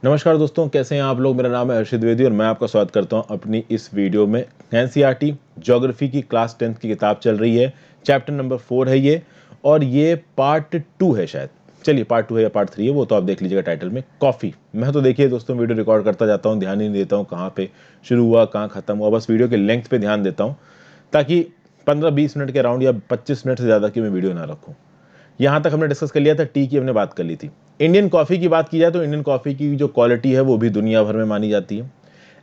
नमस्कार दोस्तों, कैसे हैं आप लोग। मेरा नाम है अर्षित द्विवेदी और मैं आपका स्वागत करता हूं अपनी इस वीडियो में। एनसीईआरटी ज्योग्राफी की क्लास 10th की किताब चल रही है। चैप्टर नंबर 4 है ये, और ये पार्ट 2 है शायद। चलिए, पार्ट 2 है या पार्ट 3 है वो तो आप देख लीजिएगा टाइटल में। कॉफ़ी। मैं तो देखिए दोस्तों वीडियो रिकॉर्ड करता जाता हूँ, ध्यान ही नहीं देता हूँ कहाँ पे शुरू हुआ कहाँ ख़त्म हुआ, बस वीडियो के लेंथ पे ध्यान देता हूँ ताकि 15-20 मिनट के राउंड या 25 मिनट से ज़्यादा की मैं वीडियो ना रखूँ। यहाँ तक हमने डिस्कस कर लिया था, टी की हमने बात कर ली थी। इंडियन कॉफ़ी की बात की जाए तो इंडियन कॉफ़ी की जो क्वालिटी है वो भी दुनिया भर में मानी जाती है।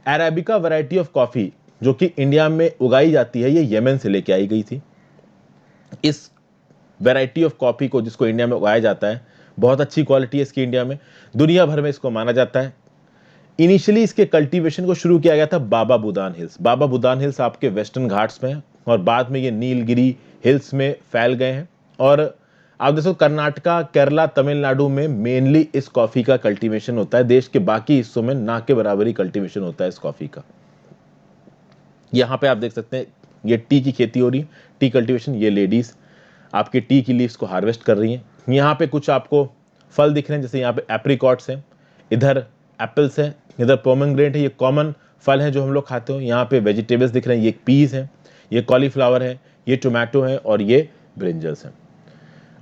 अरेबिका वैरायटी ऑफ कॉफ़ी जो कि इंडिया में उगाई जाती है, ये यमन से लेके आई गई थी। इस वैरायटी ऑफ कॉफ़ी को जिसको इंडिया में उगाया जाता है, बहुत अच्छी क्वालिटी है इसकी इंडिया में, दुनिया भर में इसको माना जाता है। इनिशियली इसके कल्टीवेशन को शुरू किया गया था बाबा बुदान हिल्स। बाबा बुदान हिल्स आपके वेस्टर्न घाट्स में है और बाद में ये नीलगिरी हिल्स में फैल गए हैं। और आप देखो कर्नाटका, केरला, तमिलनाडु में मेनली इस कॉफी का कल्टीवेशन होता है। देश के बाकी हिस्सों में ना के बराबर ही कल्टीवेशन होता है इस कॉफी का। यहाँ पे आप देख सकते हैं ये टी की खेती हो रही है, टी कल्टीवेशन। ये लेडीज आपकी टी की लीव्स को हार्वेस्ट कर रही हैं। यहाँ पे कुछ आपको फल दिख रहे हैं, जैसे यहाँ पे एप्रिकॉट्स हैं, इधर एप्पल्स हैं, इधर पोमेग्रेनेट है। ये कॉमन फल हैं जो हम लोग खाते हो। यहाँ पे वेजिटेबल्स दिख रहे हैं, ये पीस हैं, ये कॉलीफ्लावर है, ये टोमेटो है और ये ब्रिंजल्स हैं।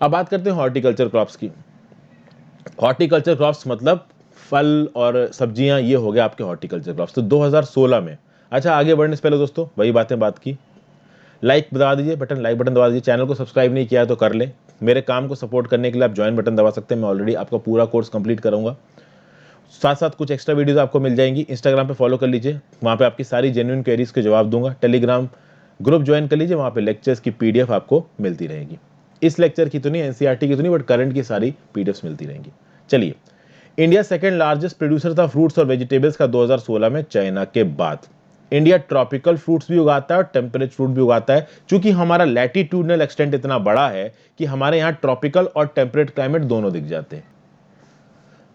अब बात करते हैं हॉर्टिकल्चर क्रॉप्स की। हॉर्टिकल्चर क्रॉप्स मतलब फल और सब्जियां, ये हो गया आपके हॉर्टिकल्चर क्रॉप्स। तो 2016 में, अच्छा आगे बढ़ने से पहले दोस्तों वही बातें बात की, लाइक दबा दीजिए, लाइक बटन दबा दीजिए। चैनल को सब्सक्राइब नहीं किया है तो कर लें। मेरे काम को सपोर्ट करने के लिए आप ज्वाइन बटन दबा सकते हैं। मैं ऑलरेडी आपका पूरा कोर्स कंप्लीट करूंगा, साथ साथ कुछ एक्स्ट्रा वीडियोस आपको मिल जाएंगी। इंस्टाग्राम पे फॉलो कर लीजिए, वहाँ पे आपकी सारी जेन्युइन क्वेरीज के जवाब दूंगा। टेलीग्राम ग्रुप ज्वाइन कर लीजिए, वहाँ पे लेक्चर्स की पीडीएफ आपको मिलती रहेगी। इस लेक्चर की तो नहीं, एनसीईआरटी की तो नहीं, बट करंट की सारी पीडीएफ मिलती रहेंगी। चलिए, इंडिया सेकंड लार्जेस्ट प्रोड्यूसर था फ्रूट्स और वेजिटेबल्स का 2016 में, चाइना के बाद। इंडिया ट्रॉपिकल फ्रूट्स भी उगाता है और टेम्परेट फ्रूट भी उगाता है, क्योंकि हमारा लैटिट्यूडनल एक्सटेंट इतना बड़ा है कि हमारे यहाँ ट्रॉपिकल और टेम्परेट क्लाइमेट दोनों दिख जाते हैं।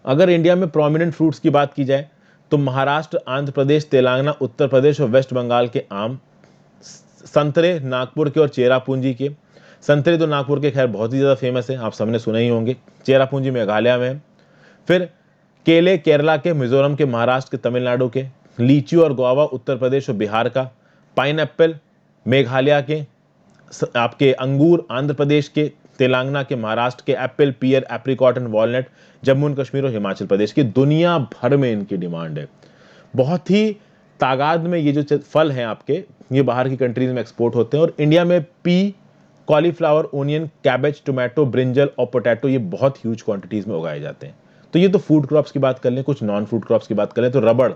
अगर इंडिया में प्रोमिनेंट फ्रूट्स की बात की जाए तो महाराष्ट्र, आंध्र प्रदेश, तेलंगाना, उत्तर प्रदेश और वेस्ट बंगाल के आम। संतरे नागपुर के और चेरापूंजी के। संतरे तो नागपुर के खैर बहुत ही ज़्यादा फेमस है, आप सबने सुने ही होंगे। चेरापूंजी मेघालय में है। फिर केले केरला के, मिजोरम के, महाराष्ट्र के, तमिलनाडु के। लीची और गुआवा उत्तर प्रदेश और बिहार का। पाइनएप्पल मेघालय के। आपके अंगूर आंध्र प्रदेश के, तेलंगाना के, महाराष्ट्र के। Apple, pear, apricot and walnut Jammu and Kashmir और हिमाचल प्रदेश की। दुनिया भर में इनकी डिमांड है, बहुत ही तादाद में। ये जो फल हैं आपके, ये बाहर की कंट्रीज में एक्सपोर्ट होते हैं। और इंडिया में P, cauliflower, onion, cabbage, tomato, brinjal और पोटैटो ये बहुत ह्यूज क्वांटिटीज में उगाए जाते हैं। तो ये तो फूड क्रॉप्स की बात कर लें। कुछ नॉन फूड क्रॉप्स की बात करें तो रबड़।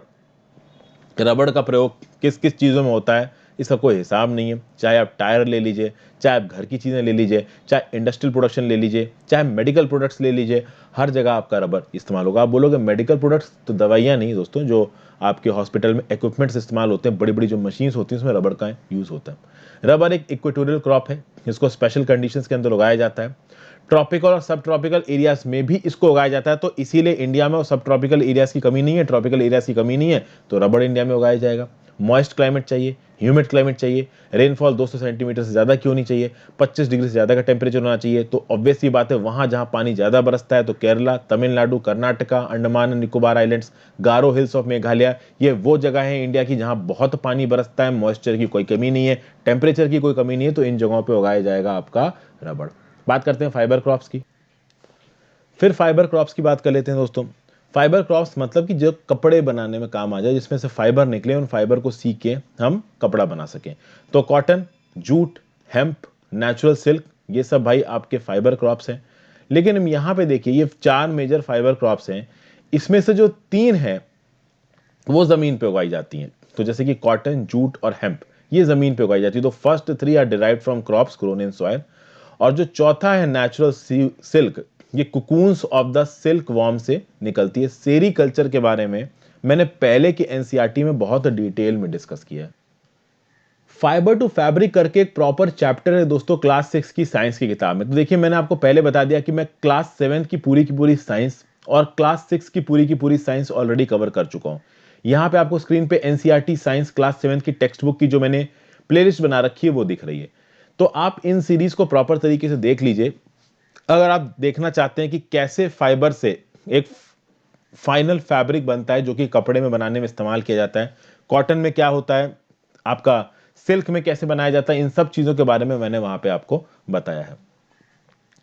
रबड़ का प्रयोग किस किस चीज़ों में होता है इसका कोई हिसाब नहीं है। चाहे आप टायर ले लीजिए, चाहे आप घर की चीज़ें ले लीजिए, चाहे इंडस्ट्रियल प्रोडक्शन ले लीजिए, चाहे मेडिकल प्रोडक्ट्स ले लीजिए, हर जगह आपका रबर इस्तेमाल होगा। आप बोलोगे मेडिकल प्रोडक्ट्स, तो दवाइयाँ नहीं दोस्तों, जो आपके हॉस्पिटल में इक्विपमेंट्स इस्तेमाल होते हैं, बड़ी बड़ी जो मशीन्स होती हैं, उसमें रबर का यूज़ होता है। रबर एक इक्वेटोरियल क्रॉप है, इसको स्पेशल कंडीशंस के अंदर उगाया जाता है। ट्रॉपिकल और सब ट्रॉपिकल एरियाज में भी इसको उगाया जाता है। तो इसीलिए इंडिया में सब ट्रॉपिकल एरियाज की कमी नहीं है, ट्रॉपिकल एरियाज की कमी नहीं है, तो रबड़ इंडिया में उगाया जाएगा। मॉइस्ट क्लाइमेट चाहिए, ह्यूमिड क्लाइमेट चाहिए, रेनफॉल 200 सेंटीमीटर से ज़्यादा क्यों नहीं चाहिए, 25 डिग्री से ज़्यादा का टेम्परेचर होना चाहिए। तो ऑब्वियस सी बात है, वहाँ जहाँ पानी ज़्यादा बरसता है तो Kerala, Tamil Nadu, Karnataka, Andaman and Nicobar islands, Garo hills of Meghalaya, ये वो जगह है इंडिया की जहाँ बहुत पानी बरसता है, मॉइस्चर की कोई कमी नहीं है, टेम्परेचर की कोई कमी नहीं है। तो इन जगहों पर उगाया जाएगा आपका रबड़। बात करते हैं फाइबर क्रॉप्स की। फिर फाइबर क्रॉप्स की बात कर लेते हैं दोस्तों। फाइबर क्रॉप्स मतलब कि जो कपड़े बनाने में काम आ जाए, जिसमें से फाइबर निकले, उन फाइबर को सीख के हम कपड़ा बना सकें। तो cotton, jute, hemp, natural silk, ये सब भाई आपके फाइबर क्रॉप्स हैं। लेकिन हम यहाँ पे देखिए, ये 4 मेजर फाइबर क्रॉप्स हैं, इसमें से जो 3 हैं वो जमीन पे उगाई जाती हैं। तो जैसे कि कॉटन, जूट और हेम्प, ये जमीन पे उगाई जाती है। तो first 3 are derived from crops grown in soil. और जो चौथा है नेचुरल सिल्क, ये cocoons of the silk worm से निकलती है। सेरीकल्चर के बारे में मैंने पहले के एनसीईआरटी में बहुत डिटेल में डिस्कस किया है। फाइबर टू फैब्रिक करके एक प्रॉपर चैप्टर है दोस्तों क्लास 6 की साइंस की किताब में। तो देखिए, मैंने आपको पहले बता दिया कि मैं क्लास 7 की पूरी साइंस और क्लास 6 की पूरी साइंस ऑलरेडी कवर कर चुका हूं। यहां पे आपको स्क्रीन पे एनसीईआरटी साइंस क्लास 7 की टेक्स्ट बुक की जो मैंने प्लेलिस्ट बना रखी है वो दिख रही है। तो आप इन सीरीज को प्रॉपर तरीके से देख लीजिए। अगर आप देखना चाहते हैं कि कैसे फाइबर से एक फाइनल फैब्रिक बनता है जो कि कपड़े में बनाने में इस्तेमाल किया जाता है। कॉटन में क्या होता है, आपका सिल्क में कैसे बनाया जाता है, इन सब चीजों के बारे में मैंने वहां पे आपको बताया है।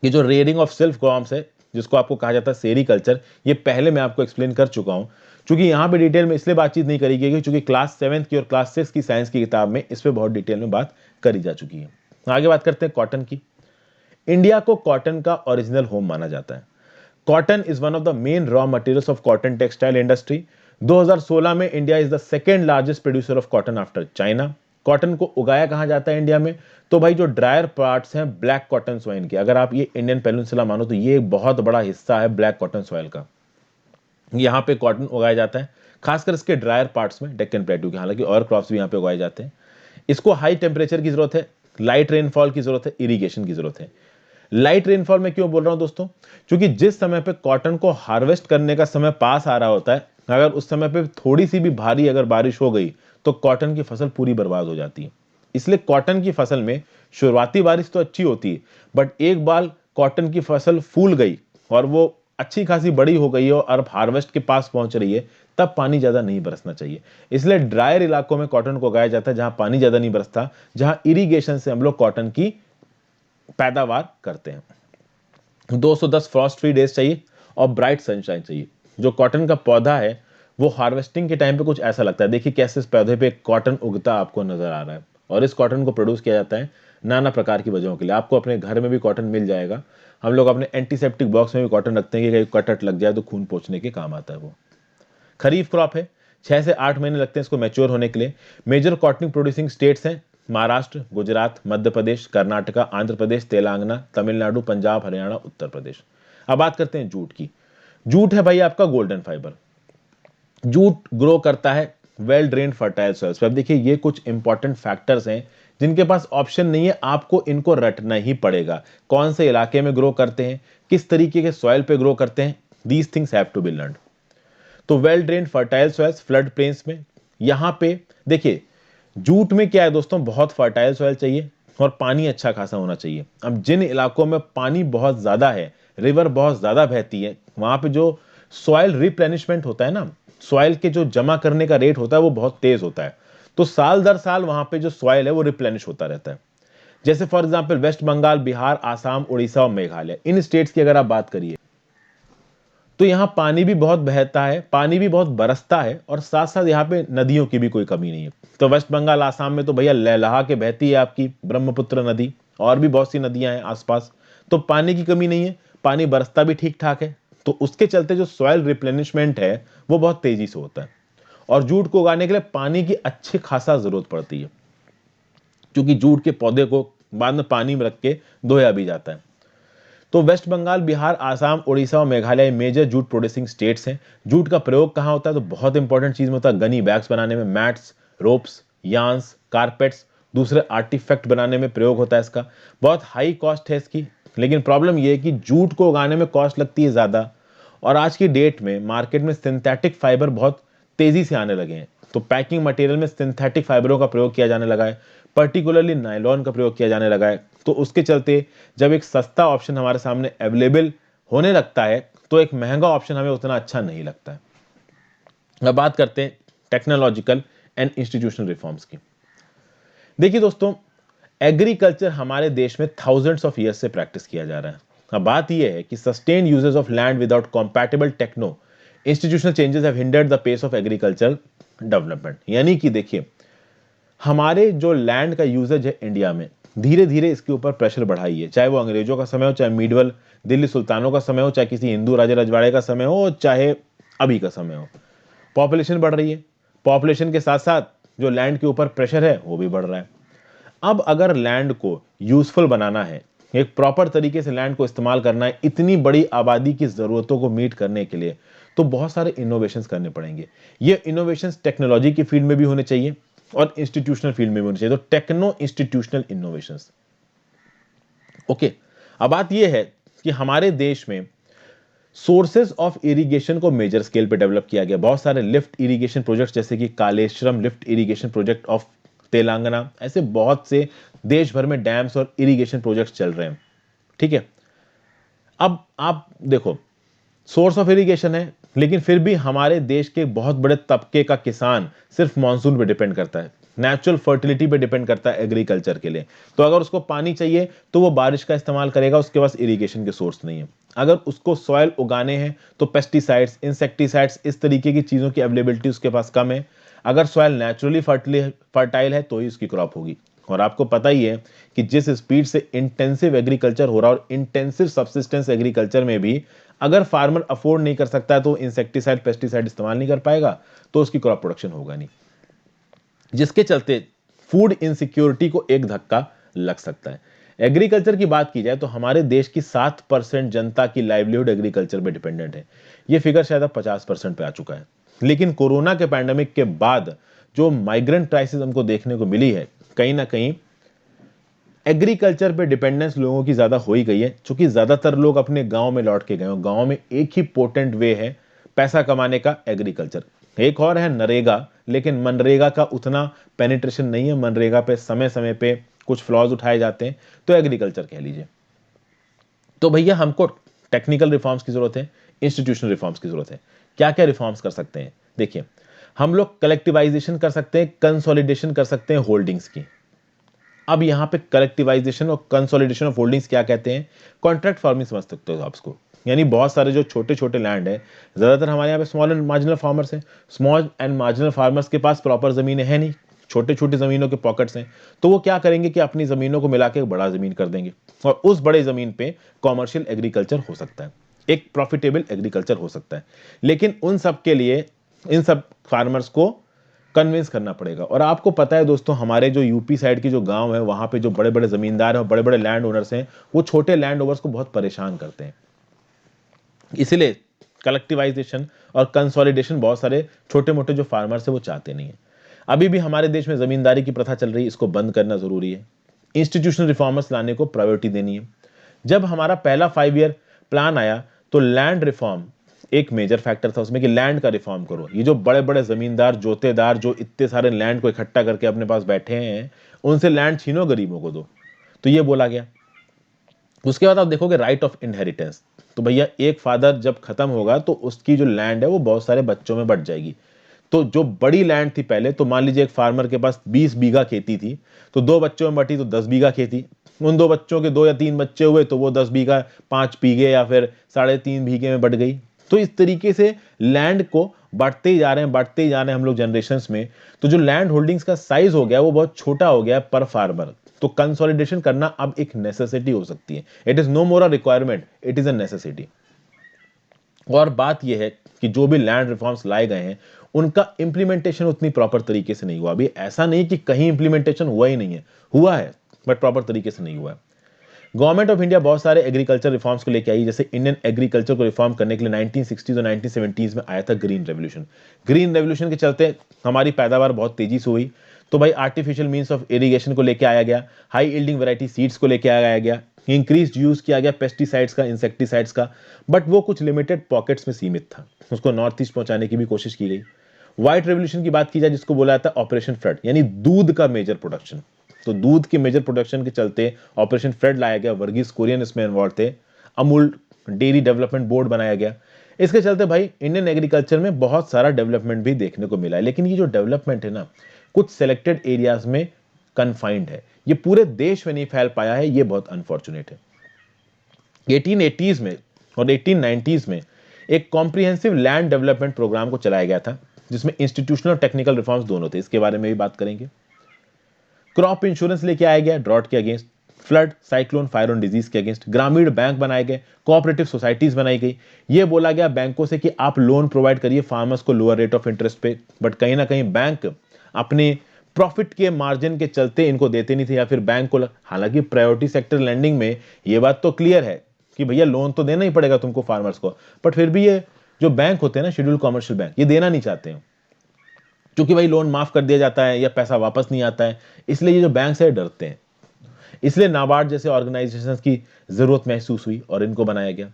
ये जो रेयरिंग ऑफ सिल्क वर्म्स है, जिसको आपको कहा जाता है सेरीकल्चर, ये पहले मैं आपको एक्सप्लेन कर चुका हूं। क्योंकि यहाँ पे डिटेल में इसलिए बातचीत नहीं करी गई क्योंकि क्लास 7 की और क्लास 6 की साइंस की किताब में इस पर बहुत डिटेल में बात करी जा चुकी है। आगे बात करते हैं कॉटन की। इंडिया को कॉटन का ओरिजिनल होम माना जाता है। Cotton is one of the main raw materials of cotton textile industry. 2016 में India is the second largest producer of cotton after China. Cotton को उगाया कहां जाता है इंडिया में, तो भाई जो ड्रायर पार्ट्स हैं ब्लैक कॉटन सॉइल के, अगर आप ये इंडियन पेनिनसुला मानो तो ये एक बहुत बड़ा हिस्सा है ब्लैक कॉटन सॉइल का। यहाँ पे कॉटन उगाया जाता है खासकर इसके ड्रायर पार्ट्स में, डेक्कन प्लेट्यू के, हालांकि और क्रॉप्स भी यहाँ पे उगाए जाते हैं। इसको हाई टेम्परेचर की जरूरत है, लाइट रेनफॉल की जरूरत है, इरिगेशन की जरूरत है। लाइट रेनफॉल में क्यों बोल रहा हूं दोस्तों, क्योंकि जिस समय पे कॉटन को हार्वेस्ट करने का समय पास आ रहा होता है, अगर उस समय पे थोड़ी सी भी भारी अगर बारिश हो गई तो कॉटन की फसल पूरी बर्बाद हो जाती है। इसलिए कॉटन की फसल में शुरुआती बारिश तो अच्छी होती है, बट एक बार कॉटन की फसल फूल गई और वो अच्छी खासी बड़ी हो गई है और अब हार्वेस्ट के पास पहुंच रही है, तब पानी ज्यादा नहीं बरसना चाहिए। इसलिए ड्रायर इलाकों में कॉटन को उगाया जाता है जहां पानी ज्यादा नहीं बरसता, जहां इरिगेशन से हम लोग कॉटन की पैदावार करते हैं। 210 फ्रॉस्ट फ्री डेज चाहिए और ब्राइट सनशाइन चाहिए। जो कॉटन का पौधा है वो हार्वेस्टिंग के टाइम पे कुछ ऐसा लगता है, देखिए कैसे इस पौधे पे कॉटन उगता आपको नजर आ रहा है। और इस कॉटन को प्रोड्यूस किया जाता है नाना प्रकार की वजहों के लिए। आपको अपने घर में भी कॉटन मिल जाएगा। हम लोग अपने एंटीसेप्टिक बॉक्स में भी कॉटन रखते हैं कि कहीं कटट लग जाए तो खून पोंछने के काम आता है वो। खरीफ क्रॉप है, 6 से 8 महीने लगते हैं इसको मैच्योर होने के लिए। मेजर कॉटन प्रोड्यूसिंग स्टेट्स हैं महाराष्ट्र, गुजरात, मध्य प्रदेश, कर्नाटका, आंध्र प्रदेश, तेलंगाना, तमिलनाडु, पंजाब, हरियाणा, उत्तर प्रदेश। अब बात करते हैं जूट की। जूट है भाई आपका गोल्डन फाइबर। जूट ग्रो करता है वेल ड्रेन्ड फर्टाइल सॉइल्स पे। अब देखिए ये कुछ इंपॉर्टेंट फैक्टर्स हैं जिनके पास ऑप्शन नहीं है, आपको इनको रटना ही पड़ेगा। कौन से इलाके में ग्रो करते हैं, किस तरीके के सॉइल पे ग्रो करते हैं, these things have to be learned. तो well drained fertile soils flood plains में, यहां पे देखिए जूट में क्या है दोस्तों, बहुत फर्टाइल सॉइल चाहिए और पानी अच्छा खासा होना चाहिए। अब जिन इलाकों में पानी बहुत ज्यादा है, रिवर बहुत ज्यादा बहती है, वहां पे जो सॉइल रिप्लेनिशमेंट होता है ना, सॉइल के जो जमा करने का रेट होता है वो बहुत तेज होता है। तो साल दर साल वहां पे जो सॉइल है वो रिप्लेनिश होता रहता है। जैसे फॉर एग्जाम्पल वेस्ट बंगाल, बिहार, आसाम, उड़ीसा और मेघालय, इन स्टेट्स की अगर आप बात करिए तो यहाँ पानी भी बहुत बहता है, पानी भी बहुत बरसता है और साथ साथ यहाँ पे नदियों की भी कोई कमी नहीं है। तो वेस्ट बंगाल, आसाम में तो भैया लहलहा के बहती है आपकी ब्रह्मपुत्र नदी, और भी बहुत सी नदियां हैं आसपास। तो पानी की कमी नहीं है, पानी बरसता भी ठीक ठाक है। तो उसके चलते जो सॉइल रिप्लेनिशमेंट है वो बहुत तेजी से होता है। और जूट को उगाने के लिए पानी की अच्छी खासा जरूरत पड़ती है, क्योंकि जूट के पौधे को बाद में पानी में रख के धोया भी जाता है। तो वेस्ट बंगाल, बिहार, आसाम, उड़ीसा और Meghalaya major jute producing states हैं। जूट का प्रयोग कहां होता है, तो बहुत इंपॉर्टेंट चीज में होता है गनी बैग्स बनाने में, मैट्स, रोप्स, यार्न्स, कारपेट्स, दूसरे आर्टिफैक्ट बनाने में प्रयोग होता है इसका। बहुत हाई कॉस्ट है इसकी, लेकिन प्रॉब्लम यह है कि जूट को उगाने में कॉस्ट लगती है ज्यादा। और आज की डेट में मार्केट में सिंथेटिक फाइबर बहुत तेजी से आने लगे हैं। तो पैकिंग मटेरियल में सिंथेटिक फाइबरों का प्रयोग किया जाने लगा है, पर्टिकुलरली नायलॉन का प्रयोग किया जाने लगा है। तो उसके चलते जब एक सस्ता ऑप्शन हमारे सामने अवेलेबल होने लगता है तो एक महंगा ऑप्शन हमें उतना अच्छा नहीं लगता है। अब बात करते हैं टेक्नोलॉजिकल एंड इंस्टीट्यूशनल रिफॉर्म्स की। देखिए दोस्तों, एग्रीकल्चर हमारे देश में थाउजेंड्स ऑफ ईयर्स से प्रैक्टिस किया जा रहा है। अब बात यह है कि sustain uses of land without compatible techno institutional changes have hindered the pace of agriculture development. यानी कि देखिए हमारे जो लैंड का यूजेज है इंडिया में, धीरे धीरे इसके ऊपर प्रेशर बढ़ाई है। चाहे वो अंग्रेजों का समय हो, चाहे मीडिवल दिल्ली सुल्तानों का समय हो, चाहे किसी हिंदू राजा रजवाड़े का समय हो, चाहे अभी का समय हो, पॉपुलेशन बढ़ रही है। पॉपुलेशन के साथ साथ जो लैंड के ऊपर प्रेशर है वो भी बढ़ रहा है। अब अगर लैंड को यूजफुल बनाना है, एक प्रॉपर तरीके से लैंड को इस्तेमाल करना है इतनी बड़ी आबादी की जरूरतों को मीट करने के लिए, तो बहुत सारे इनोवेशंस करने पड़ेंगे। ये इनोवेशंस टेक्नोलॉजी की फील्ड में भी होने चाहिए और इंस्टीट्यूशनल फील्ड में भी होने चाहिए। तो टेक्नो इंस्टीट्यूशनल इनोवेशंस। ओके, अब बात यह है कि हमारे देश में सोर्सेज ऑफ इरिगेशन को मेजर स्केल पे डेवलप किया गया। बहुत सारे लिफ्ट इरिगेशन प्रोजेक्ट, जैसे कि Kaleshwaram lift irrigation project of Telangana, ऐसे बहुत से देश भर में डैम्स और इरिगेशन प्रोजेक्ट्स चल रहे हैं। ठीक है, अब आप देखो सोर्स ऑफ इरिगेशन है, लेकिन फिर भी हमारे देश के बहुत बड़े तबके का किसान सिर्फ मानसून पे डिपेंड करता है, नेचुरल फर्टिलिटी पे डिपेंड करता है एग्रीकल्चर के लिए। तो अगर उसको पानी चाहिए तो वो बारिश का इस्तेमाल करेगा, उसके पास इरिगेशन के सोर्स नहीं है। अगर उसको सॉइल उगाने हैं तो पेस्टिसाइड्स, इंसेक्टिसाइड्स, इस तरीके की चीज़ों की अवेलेबिलिटी उसके पास कम है। अगर सॉइल नेचुरली फर्टाइल है तो ही उसकी क्रॉप होगी। और आपको पता ही है कि जिस स्पीड से इंटेंसिव एग्रीकल्चर हो रहा है और इंटेंसिव सब्सिस्टेंस एग्रीकल्चर में भी अगर फार्मर अफोर्ड नहीं कर सकता है तो इंसेक्टिसाइड, पेस्टिसाइड इस्तेमाल नहीं कर पाएगा, तो उसकी क्रॉप प्रोडक्शन होगा नहीं, जिसके चलते फूड इनसिक्योरिटी को एक धक्का लग सकता है। एग्रीकल्चर की बात की जाए तो हमारे देश की 7% जनता की लाइवलीहुड एग्रीकल्चर पे डिपेंडेंट है। ये फिगर शायद अब 50% पे आ चुका है। लेकिन कोरोना के पैंडेमिक के बाद जो माइग्रेंट क्राइसिस हमको देखने को मिली है, कहीं ना कहीं एग्रीकल्चर पे डिपेंडेंस लोगों की ज्यादा हो ही गई है, क्योंकि ज्यादातर लोग अपने गांव में लौट के गए हैं। गांव में एक ही पोटेंट वे है पैसा कमाने का, एग्रीकल्चर। एक और है नरेगा, लेकिन मनरेगा का उतना पेनिट्रेशन नहीं है। मनरेगा पे समय समय पे कुछ फ्लॉज उठाए जाते हैं, तो एग्रीकल्चर कह लीजिए। तो भैया हमको टेक्निकल रिफॉर्म्स की जरूरत है, इंस्टीट्यूशनल रिफॉर्म्स की जरूरत है। क्या क्या रिफॉर्म्स कर सकते हैं? देखिए, हम लोग कलेक्टिवाइजेशन कर सकते हैं, कंसोलिडेशन कर सकते हैं होल्डिंग्स की। अब यहां पे कलेक्टिवाइजेशन और कंसोलिडेशन ऑफ होल्डिंग्स क्या कहते हैं? कॉन्ट्रैक्ट फार्मिंग समझ सकते हो आप इसको। यानी बहुत सारे जो छोटे छोटे लैंड है, ज्यादातर हमारे यहाँ पे स्मॉल एंड मार्जिनल फार्मर्स हैं। स्मॉल एंड मार्जिनल फार्मर्स के पास प्रॉपर जमीनें है नहीं, छोटे छोटे जमीनों के पॉकेट्स हैं। तो वो क्या करेंगे कि अपनी जमीनों को मिला के बड़ा जमीन कर देंगे, और उस बड़े जमीन पे कॉमर्शियल एग्रीकल्चर हो सकता है, एक प्रॉफिटेबल एग्रीकल्चर हो सकता है। लेकिन उन सब के लिए इन सब फार्मर्स को कन्विंस करना पड़ेगा। और आपको पता है दोस्तों, हमारे जो यूपी साइड की जो गांव है, वहां पे जो बड़े बड़े जमींदार हैं और बड़े बड़े लैंड ओनर्स हैं, वो छोटे लैंड ओनर्स को बहुत परेशान करते हैं। इसलिए कलेक्टिवाइजेशन और कंसोलिडेशन बहुत सारे छोटे मोटे जो फार्मर्स है वो चाहते नहीं है। अभी भी हमारे देश में जमींदारी की प्रथा चल रही है, इसको बंद करना जरूरी है। इंस्टीट्यूशनल रिफॉर्मर्स लाने को प्रायोरिटी देनी है। जब हमारा पहला 5 ईयर प्लान आया तो लैंड रिफॉर्म एक मेजर फैक्टर था उसमें, कि लैंड का रिफॉर्म करो। ये जो बड़े बड़े जमींदार, जोतेदार, जो इतने सारे लैंड को इकट्ठा करके अपने पास बैठे हैं, उनसे लैंड छीनो, गरीबों को दो। तो ये बोला गया। उसके बाद आप देखोगे राइट ऑफ इनहेरिटेंस। तो भैया एक फादर जब खत्म होगा तो उसकी जो लैंड है वो बहुत सारे बच्चों में बंट जाएगी। तो जो बड़ी लैंड थी पहले, तो मान लीजिए एक फार्मर के पास 20 बीघा खेती थी, तो 2 बच्चों में बटी तो 10 बीघा खेती। उन 2 बच्चों के 2 या 3 बच्चे हुए तो वो 10 बीघा 5 बीघे या फिर 3.5 बीघे में बट गई। तो इस तरीके से लैंड को बांटते ही जा रहे हैं, बांटते ही जा रहे हैं हम लोग जनरेशंस में। तो जो लैंड होल्डिंग्स का साइज हो गया वो बहुत छोटा हो गया है पर फार्मर। तो कंसोलिडेशन करना अब एक नेसेसिटी हो सकती है। It is no more a requirement, it is a necessity. और बात यह है कि जो भी लैंड रिफॉर्म्स लाए गए हैं उनका इंप्लीमेंटेशन उतनी प्रॉपर तरीके से नहीं हुआ। अभी ऐसा नहीं कि कहीं इंप्लीमेंटेशन हुआ ही नहीं है, हुआ है, बट प्रॉपर तरीके से नहीं हुआ है। गवर्नमेंट ऑफ इंडिया बहुत सारे एग्रीकल्चर रिफॉर्म्स को लेकर आई। जैसे इंडियन एग्रीकल्चर को रिफॉर्म करने के लिए 1960s और 1970s में आया था ग्रीन रेवोल्यूशन। ग्रीन रेवोल्यूशन के चलते हमारी पैदावार बहुत तेजी से हुई। तो भाई आर्टिफिशियल मींस ऑफ इरिगेशन को लेकर आया गया, हाई यील्डिंग वैरायटी सीड्स को लेकर आया गया, इंक्रीज यूज किया गया पेस्टिसाइड्स का, इंसेक्टिसाइड्स का। बट वो कुछ लिमिटेड पॉकेट्स में सीमित था, उसको नॉर्थ ईस्ट पहुंचाने की भी कोशिश की गई। व्हाइट रेवोल्यूशन की बात की जाए, जिसको बोला जाता है ऑपरेशन फ्लड, यानी दूध का मेजर प्रोडक्शन। तो दूध के मेजर प्रोडक्शन के चलते ऑपरेशन फ्लड लाया गया, वर्गीस कुरियन इसमें इन्वॉल्व थे। अमूल डेयरी डेवलपमेंट बोर्ड बनाया गया। इसके चलते भाई इंडियन एग्रीकल्चर में बहुत सारा डेवलपमेंट भी देखने को मिला है। लेकिन ये जो डेवलपमेंट है ना, कुछ सेलेक्टेड एरियाज में कन्फाइंड है, ये पूरे देश में नहीं फैल पाया है, ये बहुत अनफॉर्चुनेट है। 1880s में और 1890s में एक कॉम्प्रिहेंसिव लैंड डेवलपमेंट प्रोग्राम को चलाया गया था, जिसमें इंस्टीट्यूशनल और टेक्निकल रिफॉर्म्स दोनों थे। इसके बारे में भी बात करेंगे। क्रॉप इंश्योरेंस लेके आया गया ड्रॉट के अगेंस्ट, फ्लड, साइक्लोन, फायर और डिजीज के अगेंस्ट। ग्रामीण बैंक बनाए गए, कोऑपरेटिव सोसाइटीज बनाई गई। ये बोला गया बैंकों से कि आप लोन प्रोवाइड करिए फार्मर्स को लोअर रेट ऑफ इंटरेस्ट पे। बट कहीं ना कहीं बैंक अपने प्रॉफिट के मार्जिन के चलते इनको देते नहीं थे, या फिर बैंक को हालांकि प्रायोरिटी सेक्टर लैंडिंग में ये बात तो क्लियर है कि भैया लोन तो देना ही पड़ेगा तुमको फार्मर्स को, बट फिर भी ये जो बैंक होते हैं ना, शेड्यूल कॉमर्शियल बैंक, ये देना नहीं चाहते हैं, क्योंकि भाई लोन माफ कर दिया जाता है या पैसा वापस नहीं आता है। इसलिए ये जो बैंक है डरते हैं। इसलिए नाबार्ड जैसे ऑर्गेनाइजेशंस की जरूरत महसूस हुई और इनको बनाया गया।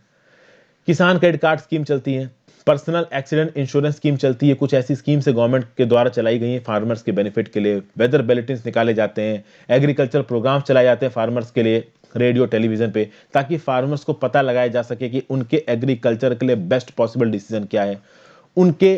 किसान क्रेडिट कार्ड स्कीम चलती है, पर्सनल एक्सीडेंट इंश्योरेंस स्कीम चलती है। कुछ ऐसी स्कीम से गवर्नमेंट के द्वारा चलाई गई है फार्मर्स के बेनिफिट के लिए। वेदर बुलेटिन्स निकाले जाते हैं, एग्रीकल्चर प्रोग्राम चलाए जाते हैं फार्मर्स के लिए, रेडियो टेलीविज़न पे, ताकि फार्मर्स को पता लगाया जा सके कि उनके एग्रीकल्चर के लिए बेस्ट पॉसिबल डिसीजन क्या है। उनके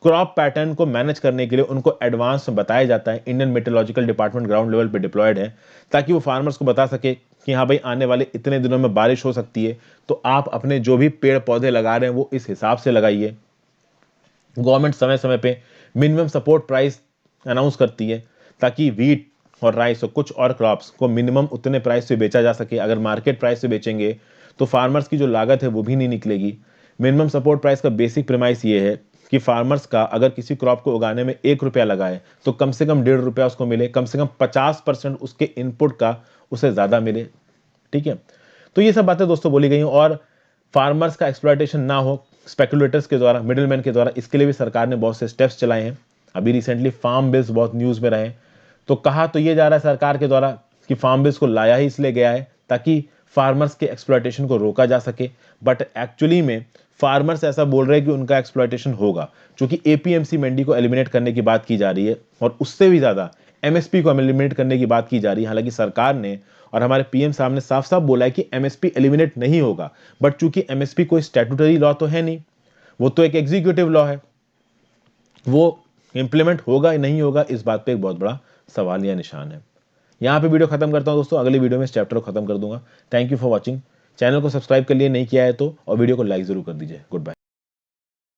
क्रॉप पैटर्न को मैनेज करने के लिए उनको एडवांस में बताया जाता है। Indian meteorological department ground level पे डिप्लॉयड है, ताकि वो फार्मर्स को बता सके कि हाँ भाई आने वाले इतने दिनों में बारिश हो सकती है, तो आप अपने जो भी पेड़ पौधे लगा रहे हैं वो इस हिसाब से लगाइए। गवर्नमेंट समय समय पे मिनिमम सपोर्ट प्राइस अनाउंस करती है, ताकि वीट और राइस और कुछ और क्रॉप्स को मिनिमम उतने प्राइस से बेचा जा सके। अगर मार्केट प्राइस से बेचेंगे तो फार्मर्स की जो लागत है वो भी नहीं निकलेगी। मिनिमम सपोर्ट प्राइस का बेसिक प्रेमाइस ये है कि फार्मर्स का अगर किसी क्रॉप को उगाने में 1 रुपया लगाए तो कम से कम 1.5 रुपया उसको मिले, कम से कम 50% उसके इनपुट का उसे ज़्यादा मिले। ठीक है, तो ये सब बातें दोस्तों बोली गई। और फार्मर्स का एक्सप्लॉयटेशन ना हो स्पेकुलेटर्स के द्वारा, मिडिलमैन के द्वारा, इसके लिए भी सरकार ने बहुत से स्टेप्स चलाए हैं। अभी रिसेंटली फार्म बिल्स बहुत न्यूज़ में रहे, तो कहा तो ये जा रहा है सरकार के द्वारा कि फार्म बिल्स को लाया ही इसलिए गया है ताकि फार्मर्स के एक्सप्लॉयटेशन को रोका जा सके। बट एक्चुअली में फार्मर्स ऐसा बोल रहे हैं कि उनका एक्सप्लॉयटेशन होगा, क्योंकि एपीएमसी मंडी को एलिमिनेट करने की बात की जा रही है और उससे भी ज़्यादा एमएसपी को एलिमिनेट करने की बात की जा रही है। हालांकि सरकार ने और हमारे पीएम साहब ने साफ साफ बोला है कि एमएसपी एलिमिनेट नहीं होगा, बट चूंकि एमएसपी कोई स्टैट्यूटरी लॉ तो है नहीं, वो तो एक एग्जीक्यूटिव लॉ है, वो इंप्लीमेंट होगा या नहीं होगा, इस बात पे एक बहुत बड़ा सवाल या निशान है। यहाँ पे वीडियो खत्म करता हूँ दोस्तों, अगली वीडियो में इस चैप्टर को खत्म कर दूंगा। Thank you for watching. Channel को सब्सक्राइब कर लिए नहीं किया है तो, और वीडियो को लाइक जरूर कर दीजिए। Good bye.